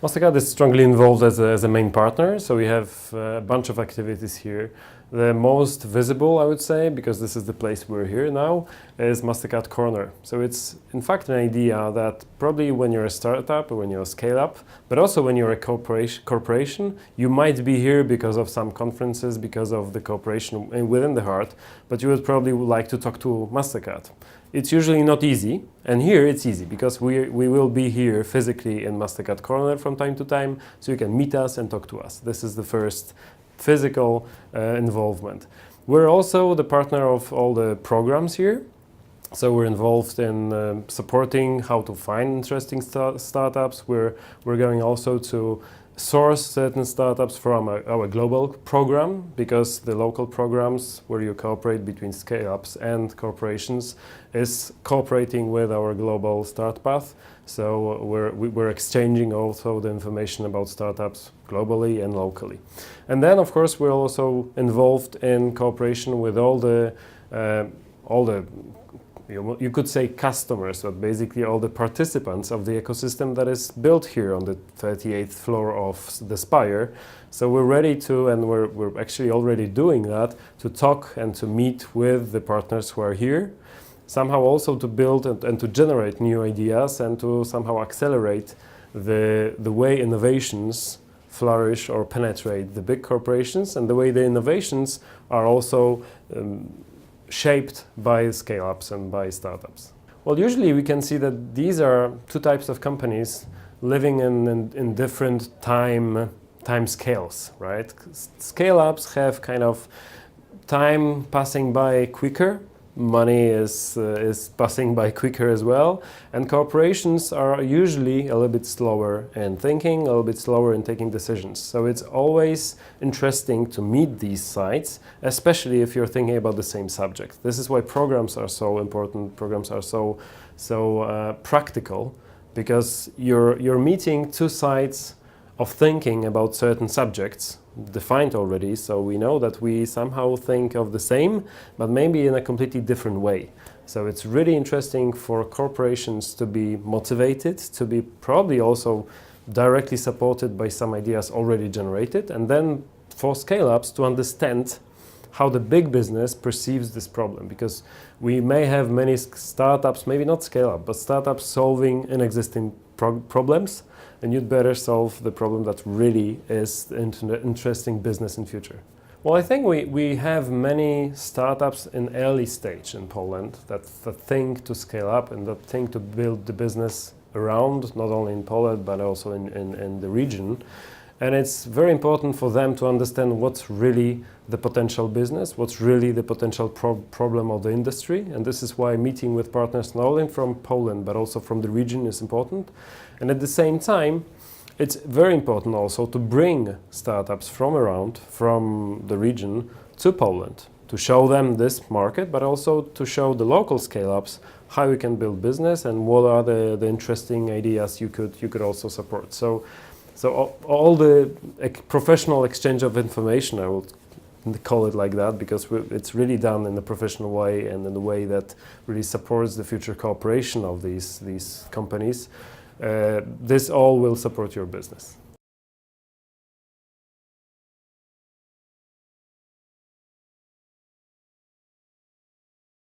Mastercard is strongly involved as a main partner, so we have a bunch of activities here. The most visible, I would say, because this is the place we're here now, is Mastercard Corner. So it's in fact an idea that probably when you're a startup or when you're a scale-up, but also when you're a corporation, you might be here because of some conferences, because of the cooperation within the Heart, but you would probably like to talk to Mastercard. It's usually not easy, and here it's easy because we will be here physically in Mastercard Corner from time to time, so you can meet us and talk to us. This is the first physical involvement. We're also the partner of all the programs here, so we're involved in supporting how to find interesting startups. We're going also to source certain startups from our global program, because the local programs where you cooperate between scale-ups and corporations is cooperating with our global start path. So we're exchanging also the information about startups globally and locally. And then of course we're also involved in cooperation with all the you could say customers, but basically all the participants of the ecosystem that is built here on the 38th floor of the Spire. So we're ready to, and we're actually already doing that, to talk and to meet with the partners who are here, somehow also to build and to generate new ideas and to somehow accelerate the way innovations flourish or penetrate the big corporations, and the way the innovations are also shaped by scale-ups and by startups. Well, usually we can see that these are two types of companies living in different time scales, right? Scale-ups have kind of time passing by quicker, money is passing by quicker as well, and corporations are usually a little bit slower in thinking, a little bit slower in taking decisions. So it's always interesting to meet these sides, especially if you're thinking about the same subject. This is why programs are so important. Programs are so practical, because you're meeting two sides of thinking about certain subjects defined already, so we know that we somehow think of the same, but maybe in a completely different way. So it's really interesting for corporations to be motivated, to be probably also directly supported by some ideas already generated, and then for scale-ups to understand how the big business perceives this problem, because we may have many startups, maybe not scale-up, but startups solving existing problems, and you'd better solve the problem that really is interesting business in future. Well, I think we have many startups in early stage in Poland that think to scale up and that think to build the business around, not only in Poland, but also in the region. And it's very important for them to understand what's really the potential business, what's really the potential problem of the industry. And this is why meeting with partners not only from Poland, but also from the region is important. And at the same time, it's very important also to bring startups from the region to Poland, to show them this market, but also to show the local scale-ups how you can build business and what are the interesting ideas you could also support. So all the professional exchange of information, I will call it like that, because it's really done in a professional way and in a way that really supports the future cooperation of these companies. This all will support your business.